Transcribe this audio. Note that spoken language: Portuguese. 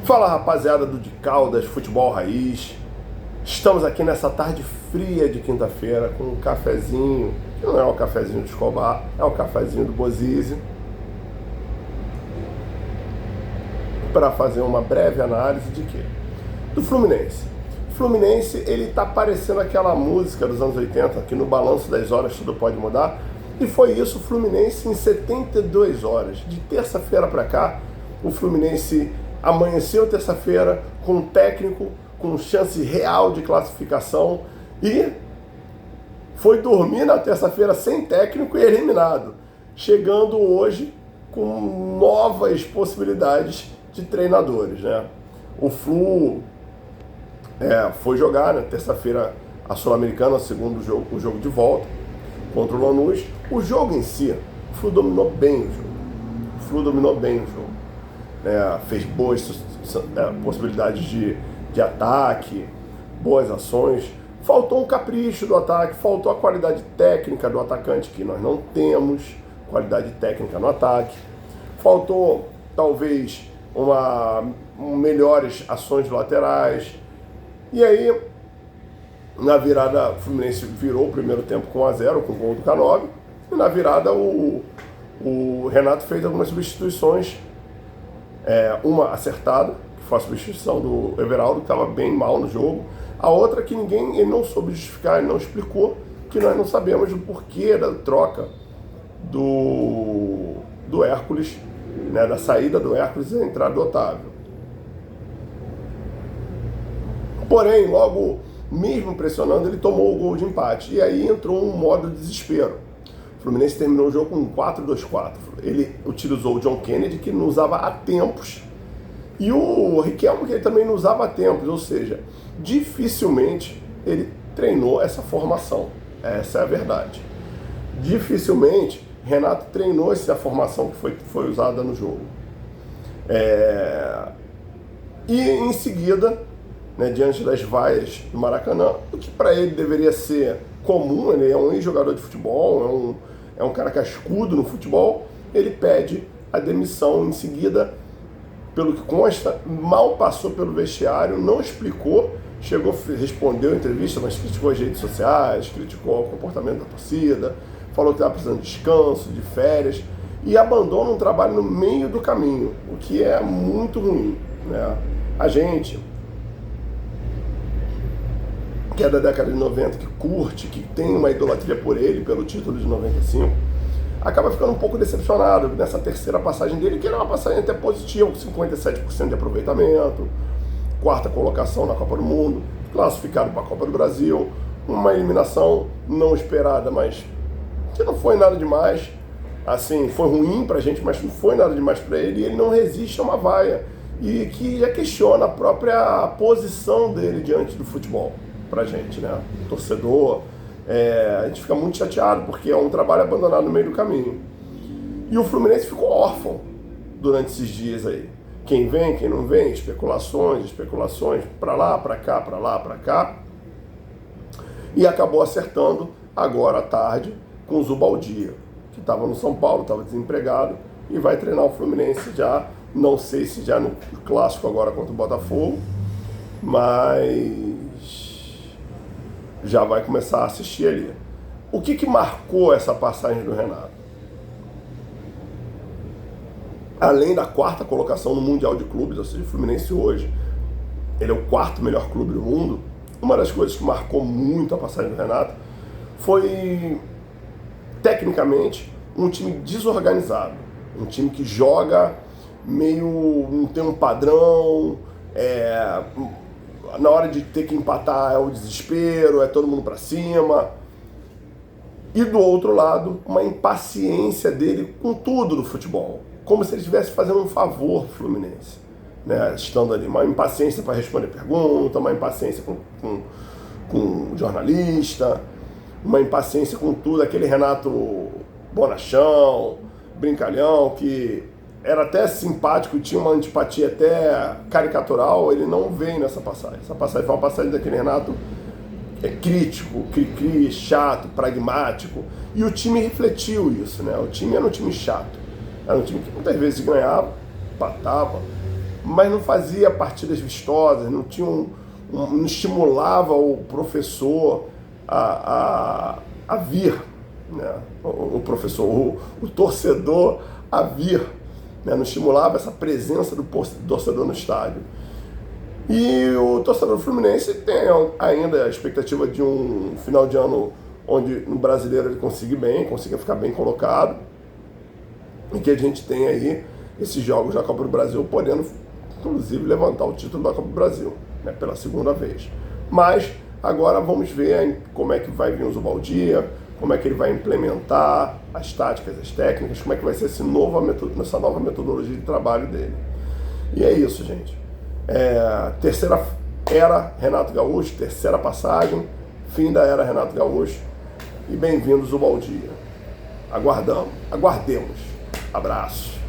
Fala, rapaziada do De Caldas, Futebol Raiz. Estamos aqui nessa tarde fria de quinta-feira com um cafezinho, que não é um cafezinho de Escobar, é um cafezinho do Bozizzi, para fazer uma breve análise de quê? Do Fluminense. O Fluminense, ele tá parecendo aquela música dos anos 80, que no balanço das horas tudo pode mudar, e foi isso o Fluminense em 72 horas. De terça-feira para cá, o Fluminense amanheceu terça-feira com um técnico com chance real de classificação e foi dormir na terça-feira sem técnico e eliminado, chegando hoje com novas possibilidades de treinadores, né? O Flu foi jogar na terça-feira a Sul-Americana, segundo o jogo de volta contra o Lanús. O jogo em si, o Flu dominou bem o jogo. Fez boas possibilidades de ataque, boas ações. Faltou um capricho do ataque, faltou a qualidade técnica do atacante, que nós não temos qualidade técnica no ataque. Faltou, talvez, melhores ações laterais. E aí, na virada, o Fluminense virou o primeiro tempo com 1-0, com o gol do Canóbio. E na virada, o Renato fez algumas substituições. Uma acertada, que foi a substituição do Everaldo, que estava bem mal no jogo. A outra que ele não soube justificar, ele não explicou, que nós não sabemos o porquê da troca do Hércules, da saída do Hércules e da entrada do Otávio. Porém, logo, mesmo pressionando, ele tomou o gol de empate. E aí entrou um modo desespero. O Fluminense terminou o jogo com 4-2-4. Ele utilizou o John Kennedy, que não usava há tempos, e o Riquelme, que ele também não usava há tempos. Ou seja, dificilmente ele treinou essa formação. Essa é a verdade. Dificilmente Renato treinou essa formação que foi usada no jogo. E em seguida, diante das vaias do Maracanã, o que para ele deveria ser comum, ele é um ex-jogador de futebol, é um cara cascudo no futebol, ele pede a demissão em seguida, pelo que consta, mal passou pelo vestiário, não explicou, respondeu a entrevista, mas criticou as redes sociais, criticou o comportamento da torcida, falou que estava precisando de descanso, de férias, e abandona um trabalho no meio do caminho, o que é muito ruim, A gente, que é da década de 90, que curte, que tem uma idolatria por ele, pelo título de 95, acaba ficando um pouco decepcionado nessa terceira passagem dele, que era uma passagem até positiva, com 57% de aproveitamento, quarta colocação na Copa do Mundo, classificado para a Copa do Brasil, uma eliminação não esperada, mas que não foi nada demais, assim, foi ruim pra gente, mas não foi nada demais para ele, e ele não resiste a uma vaia, e que já questiona a própria posição dele diante do futebol. Pra gente, torcedor, a gente fica muito chateado porque é um trabalho abandonado no meio do caminho. E o Fluminense ficou órfão durante esses dias aí. Quem vem, quem não vem, especulações, pra lá, pra cá. E acabou acertando agora à tarde com o Zubaldia, que estava no São Paulo, estava desempregado e vai treinar o Fluminense já, não sei se já no clássico agora contra o Botafogo, mas já vai começar a assistir ali. O que marcou essa passagem do Renato? Além da quarta colocação no Mundial de Clubes, ou seja, o Fluminense hoje, ele é o quarto melhor clube do mundo, uma das coisas que marcou muito a passagem do Renato foi, tecnicamente, um time desorganizado, um time que joga meio, não tem um padrão, na hora de ter que empatar é o desespero, é todo mundo pra cima. E do outro lado, uma impaciência dele com tudo do futebol. Como se ele estivesse fazendo um favor pro Fluminense, estando ali. Uma impaciência para responder pergunta, uma impaciência com jornalista, uma impaciência com tudo. Aquele Renato bonachão, brincalhão, que era até simpático, tinha uma antipatia até caricatural, ele não vem nessa passagem. Essa passagem foi uma passagem daquele Renato crítico, cri-cri, chato, pragmático. E o time refletiu isso, O time era um time chato. Era um time que muitas vezes ganhava, empatava, mas não fazia partidas vistosas, não estimulava o professor a vir, né? O professor, o torcedor a vir, né? Não estimulava essa presença do torcedor no estádio. E o torcedor do Fluminense tem ainda a expectativa de um final de ano onde no Brasileiro ele consiga ficar bem colocado, e que a gente tem aí esses jogos da Copa do Brasil podendo, inclusive, levantar o título da Copa do Brasil, né, pela segunda vez. Mas agora vamos ver como é que vai vir o Zubaldia, como é que ele vai implementar as táticas, as técnicas, como é que vai ser essa nova metodologia de trabalho dele. E é isso, gente. Terceira era Renato Gaúcho, terceira passagem, fim da era Renato Gaúcho, e bem-vindos ao Zubaldia. Aguardemos. Abraço.